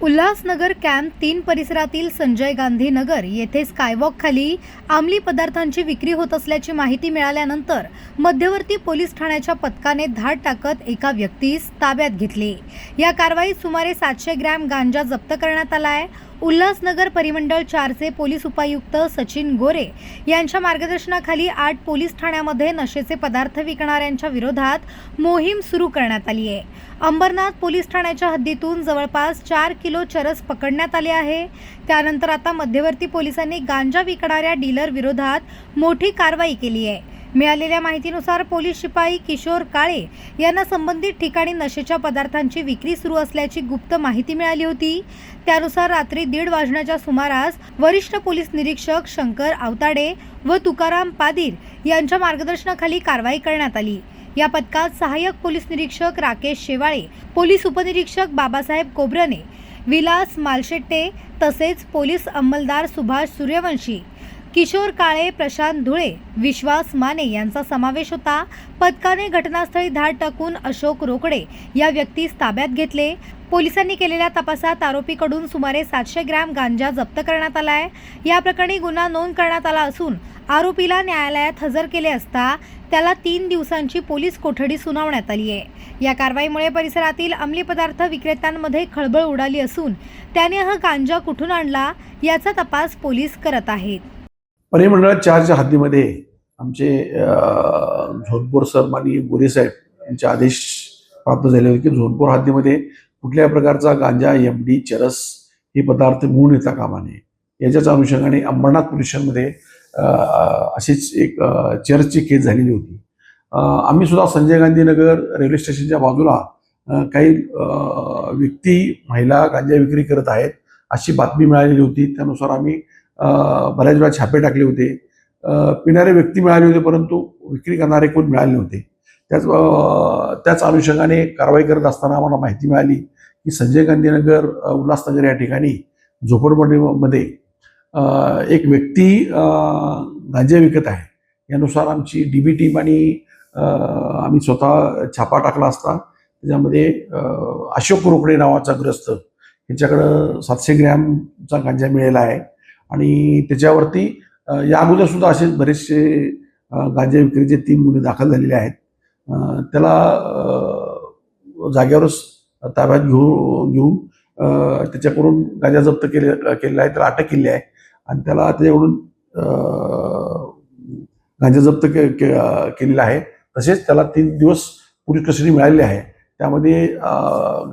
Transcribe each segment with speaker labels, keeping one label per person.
Speaker 1: Ulhasnagar camp 3 परिसरातील संजय गांधी नगर येथे skywalk खाली अंमली पदार्थांची विक्री होत असल्याची माहिती मिळाल्यानंतर मध्यवर्ती पोलीस ठाण्याच्या पथकाने धाड टाकत एका व्यक्तीस ताब्यात घेतले। या कारवाईत सुमारे 700 ग्रॅम गांजा जप्त करण्यात आला आहे। उल्हासनगर परिमंडळ 4चे पोलीस उपायुक्त सचिन गोरे यांच्या मार्गदर्शनाखाली 8 पोलीस ठाण्यामध्ये नशेचे पदार्थ विकणाऱ्यांच्या विरोधात मोहीम सुरू करण्यात आली आहे। अंबरनाथ पोलीस ठाण्याच्या हद्दीतून जवळपास 4 किलो चरस पकडण्यात आले आहे। त्यानंतर आता मध्यवर्ती पोलिसांनी गांजा विकणाऱ्या डीलर विरोधात मोठी कारवाई केली आहे। मिळालेल्या माहितीनुसार पोलीस शिपाई किशोर काळे यांना संबंधित ठिकाणी नशेच्या पदार्थांची विक्री सुरू असल्याची गुप्त माहिती मिळाली होती। त्यानुसार रात्री 1:30 वाजण्याच्या सुमारास वरिष्ठ पोलीस निरीक्षक शंकर आवताडे व तुकाराम पादीर यांच्या मार्गदर्शनाखाली कारवाई करण्यात आली। या पथकात सहाय्यक पोलीस निरीक्षक राकेश शेवाळे, पोलीस उपनिरीक्षक बाबासाहेब कोब्रने, विलास मालशेट्टे तसेच पोलीस अंमलदार सुभाष सूर्यवंशी, किशोर काळे, प्रशांत धुळे, विश्वास माने यांचा समावेश होता। पथकाने घटनास्थळी धाड टाकून अशोक रोकडे या व्यक्तीस ताब्यात घेतले। पोलिसांनी केलेल्या तपासात आरोपीकडून सुमारे 700 ग्रॅम गांजा जप्त करण्यात आला आहे। या प्रकरणी गुन्हा नोंद करण्यात आला असून आरोपीला न्यायालयात हजर केले असता त्याला 3 दिवसांची पोलीस कोठडी सुनावण्यात आली आहे। या कारवाईमुळे परिसरातील अंमली पदार्थ विक्रेत्यांमध्ये खळबळ उडाली असून त्याने हा गांजा कुठून आणला याचा तपास पोलीस करत आहेत।
Speaker 2: परिमंडळ 4च्या हद्दीमध्ये आमचे झोनपूर सर माननीय गोरे साहेब यांचे आदेश प्राप्त झाले होते की झोनपूर हद्दीमध्ये कुठल्या प्रकारचा गांजा, एमडी, चरस हे पदार्थ मिळून येता कामा नये। याच्याच अनुषंगाने अंबरनाथ पोलीस स्टेशनमध्ये अशीच एक चरसची केस झालेली होती। आम्ही सुद्धा संजय गांधी नगर रेल्वे स्टेशनच्या बाजूला काही व्यक्ती महिला गांजा विक्री करत आहेत अशी बातमी मिळालेली होती। त्यानुसार आम्ही बऱ्याच वेळा छापे टाकले होते। पिणारे व्यक्ती मिळाले होते परंतु विक्री करणारे कोण मिळाले नव्हते। त्याच अनुषंगाने कारवाई करत असताना आम्हाला माहिती मिळाली की संजय गांधी नगर उल्हासनगर या ठिकाणी झोपडपट्टीमध्ये एक व्यक्ती गांजा विकत आहे। यानुसार आमची DB टीम आणि आम्ही स्वतः छापा टाकला असता त्याच्यामध्ये अशोक रोकडे नावाचा ग्रस्त याच्याकडं 700 ग्रॅमचा गांजा मिळाला आहे आणि त्याच्यावरती या अगोदर सुद्धा असे बरेचसे गांजा विक्रीचे 3 गुन्हे दाखल झालेले आहेत। त्याला जागेवरच ताब्यात घेऊन त्याच्याकडून गांजा जप्त केलेला आहे, त्याला अटक केली आहे आणि त्याला त्याच्याकडून गांजा जप्त केलेला आहे। तसेच त्याला 3 दिवस पोलीस कस्टडी मिळालेली आहे। त्यामध्ये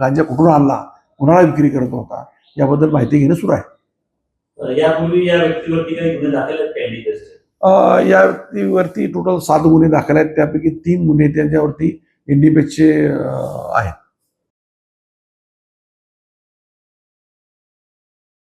Speaker 2: गांजा कुठून आणला, कुणाला विक्री करत होता याबद्दल माहिती घेणं सुरू आहे।
Speaker 3: यापूर्वी या व्यक्तीवरती काही गुन्हे दाखल आहेत?
Speaker 2: या व्यक्तीवरती टोटल 7 गुन्हे दाखल आहेत। त्यापैकी 3 गुन्हे त्यांच्यावरती NDPSचे आहेत।